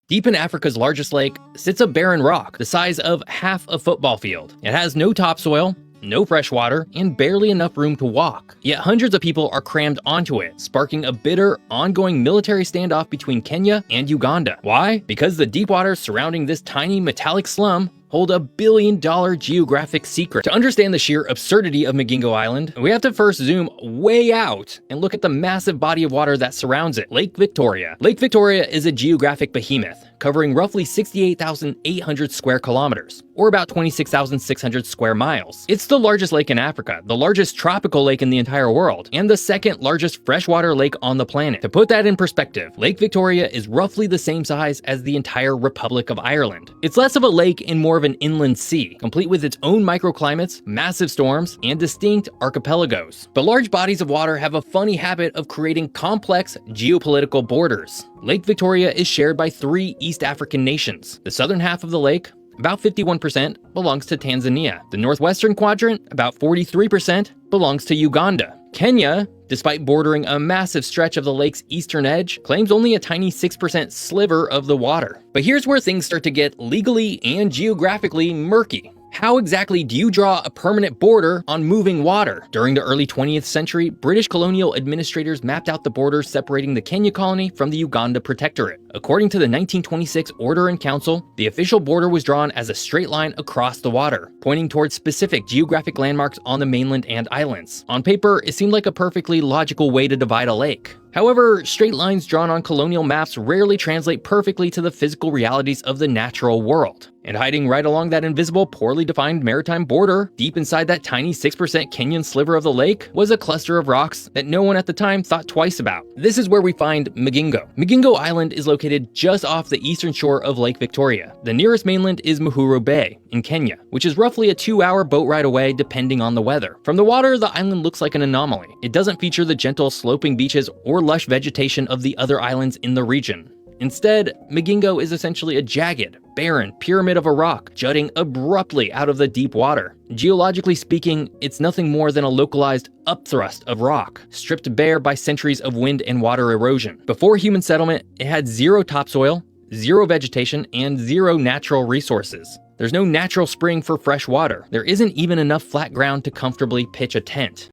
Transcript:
Deep in Africa's largest lake sits a barren rock the size of half a football field. It has no topsoil, no fresh water, and barely enough room to walk. Yet hundreds of people are crammed onto it, sparking a bitter, ongoing military standoff between Kenya and Uganda. Why? Because the deep waters surrounding this tiny metallic slum hold a billion-dollar geographic secret. To understand the sheer absurdity of Magingo Island, we have to first zoom way out and look at the massive body of water that surrounds it, Lake Victoria. Lake Victoria is a geographic behemoth, covering roughly 68,800 square kilometers, or about 26,600 square miles. It's the largest lake in Africa, the largest tropical lake in the entire world, and the second largest freshwater lake on the planet. To put that in perspective, Lake Victoria is roughly the same size as the entire Republic of Ireland. It's less of a lake and more of an inland sea, complete with its own microclimates, massive storms, and distinct archipelagos. But large bodies of water have a funny habit of creating complex geopolitical borders. Lake Victoria is shared by 3 East African nations. The southern half of the lake, about 51%, belongs to Tanzania. The northwestern quadrant, about 43%, belongs to Uganda. Kenya, despite bordering a massive stretch of the lake's eastern edge, claims only a tiny 6% sliver of the water. But here's where things start to get legally and geographically murky. How exactly do you draw a permanent border on moving water? During the early 20th century, British colonial administrators mapped out the borders separating the Kenya colony from the Uganda protectorate. According to the 1926 Order in Council, the official border was drawn as a straight line across the water, pointing towards specific geographic landmarks on the mainland and islands. On paper, it seemed like a perfectly logical way to divide a lake. However, straight lines drawn on colonial maps rarely translate perfectly to the physical realities of the natural world. And hiding right along that invisible, poorly defined maritime border, deep inside that tiny 6% Kenyan sliver of the lake, was a cluster of rocks that no one at the time thought twice about. This is where we find Magingo. Magingo Island is located just off the eastern shore of Lake Victoria. The nearest mainland is Muhuro Bay in Kenya, which is roughly a 2-hour boat ride away depending on the weather. From the water, the island looks like an anomaly. It doesn't feature the gentle sloping beaches or lush vegetation of the other islands in the region. Instead, Magingo is essentially a jagged, barren pyramid of a rock jutting abruptly out of the deep water. Geologically speaking, it's nothing more than a localized upthrust of rock, stripped bare by centuries of wind and water erosion. Before human settlement, it had 0 topsoil, 0 vegetation, and 0 natural resources. There's no natural spring for fresh water. There isn't even enough flat ground to comfortably pitch a tent.